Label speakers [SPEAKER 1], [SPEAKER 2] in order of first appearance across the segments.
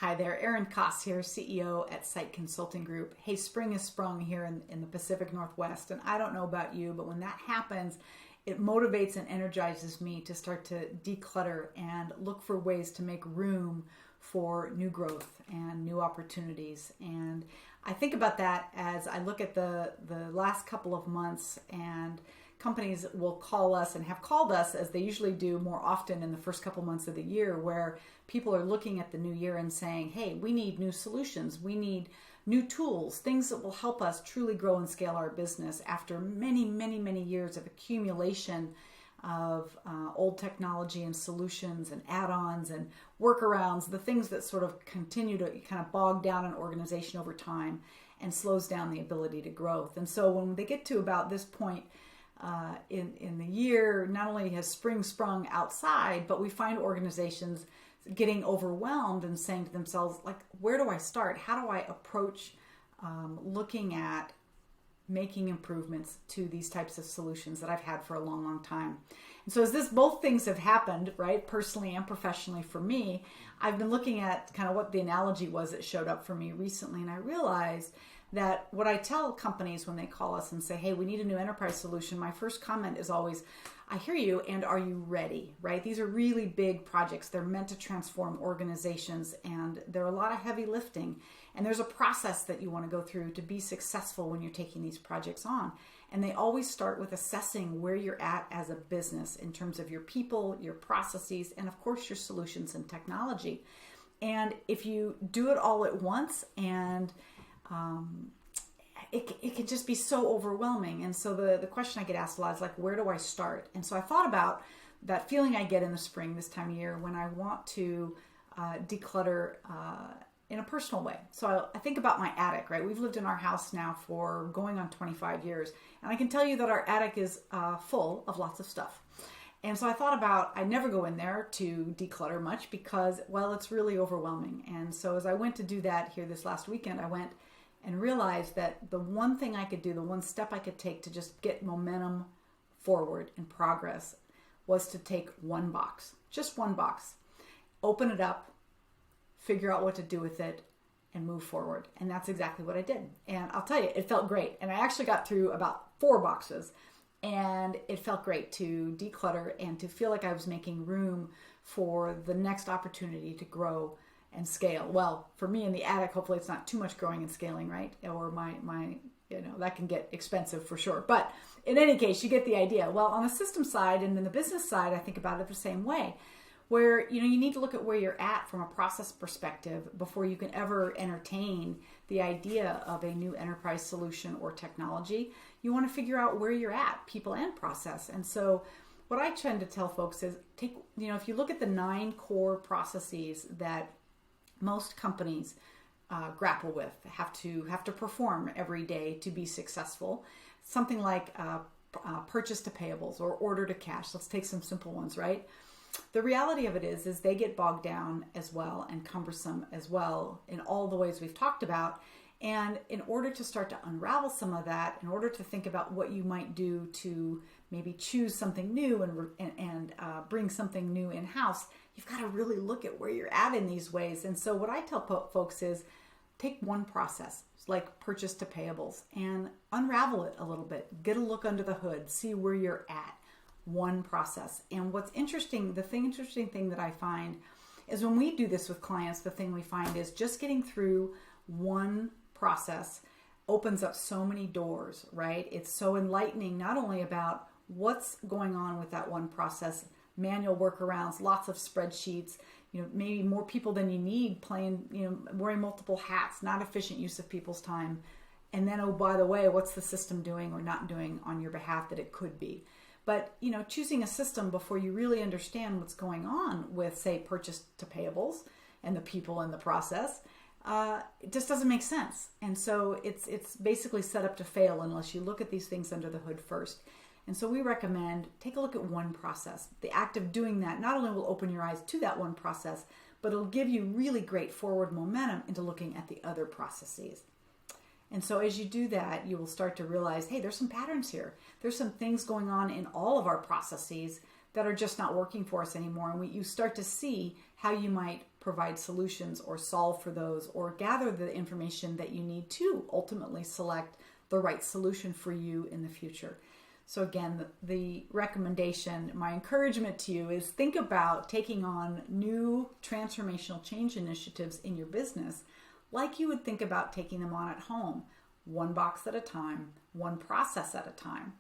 [SPEAKER 1] Hi there, Erin Koss here, CEO at Site Consulting Group. Hey, spring is sprung here in the Pacific Northwest, and I don't know about you, but when that happens, it motivates and energizes me to start to declutter and look for ways to make room for new growth and new opportunities. And I think about that as I look at the last couple of months, and companies will call us and have called us, as they usually do more often in the first couple months of the year, where people are looking at the new year and saying, hey, we need new solutions, we need new tools, things that will help us truly grow and scale our business after many, many, many years of accumulation of old technology and solutions and add-ons and workarounds, the things that sort of continue to kind of bog down an organization over time and slows down the ability to growth. And so when they get to about this point in the year, not only has spring sprung outside, but we find organizations getting overwhelmed and saying to themselves, like, where do I start? How do I approach looking at making improvements to these types of solutions that I've had for a long, long time? And so as both things have happened, right, personally and professionally for me, I've been looking at kind of what the analogy was that showed up for me recently, and I realized that what I tell companies when they call us and say, hey, we need a new enterprise solution, my first comment is always, I hear you, and are you ready, right? These are really big projects. They're meant to transform organizations, and they're a lot of heavy lifting. And there's a process that you want to go through to be successful when you're taking these projects on. And they always start with assessing where you're at as a business in terms of your people, your processes, and of course your solutions and technology. And if you do it all at once, and it can just be so overwhelming. And so the question I get asked a lot is like, where do I start? And so I thought about that feeling I get in the spring this time of year when I want to declutter in a personal way. So I think about my attic, right? We've lived in our house now for going on 25 years. And I can tell you that our attic is full of lots of stuff. And so I thought about, I never go in there to declutter much because, well, it's really overwhelming. And so as I went to do that here this last weekend, I went and realized that the one thing I could do, the one step I could take to just get momentum forward and progress was to take one box, just one box, open it up, figure out what to do with it, and move forward. And that's exactly what I did. And I'll tell you, it felt great. And I actually got through about 4 boxes, and it felt great to declutter and to feel like I was making room for the next opportunity to grow and scale. Well, for me in the attic, hopefully it's not too much growing and scaling, right? Or my that can get expensive for sure. But in any case, you get the idea. Well, on the system side and then the business side, I think about it the same way, where you need to look at where you're at from a process perspective before you can ever entertain the idea of a new enterprise solution or technology. You want to figure out where you're at, people and process. And so what I tend to tell folks is if you look at the 9 core processes that most companies grapple with, have to perform every day to be successful. Something like purchase to payables or order to cash. Let's take some simple ones, right? The reality of it is they get bogged down as well and cumbersome as well in all the ways we've talked about. And in order to start to unravel some of that, in order to think about what you might do to maybe choose something new and bring something new in-house, you've got to really look at where you're at in these ways. And so what I tell folks is take one process, like purchase to payables, and unravel it a little bit. Get a look under the hood, see where you're at. One process. And what's interesting, the interesting thing that I find is when we do this with clients, the thing we find is just getting through one process opens up so many doors, right? It's so enlightening, not only about what's going on with that one process, manual workarounds, lots of spreadsheets, maybe more people than you need playing, wearing multiple hats, not efficient use of people's time. And then, oh, by the way, what's the system doing or not doing on your behalf that it could be? But, choosing a system before you really understand what's going on with, say, purchase to payables and the people in the process, it just doesn't make sense. And so it's basically set up to fail unless you look at these things under the hood first. And so we recommend take a look at one process. The act of doing that not only will open your eyes to that one process, but it'll give you really great forward momentum into looking at the other processes. And so as you do that, you will start to realize, hey, there's some patterns here. There's some things going on in all of our processes that are just not working for us anymore. And you start to see how you might provide solutions or solve for those or gather the information that you need to ultimately select the right solution for you in the future. So again, the recommendation, my encouragement to you is think about taking on new transformational change initiatives in your business like you would think about taking them on at home, one box at a time, one process at a time.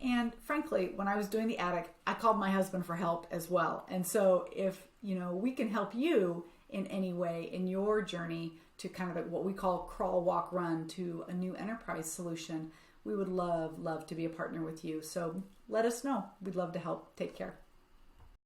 [SPEAKER 1] And frankly, when I was doing the attic, I called my husband for help as well. And so if, we can help you in any way in your journey to kind of like what we call crawl, walk, run to a new enterprise solution, we would love to be a partner with you. So let us know. We'd love to help. Take care.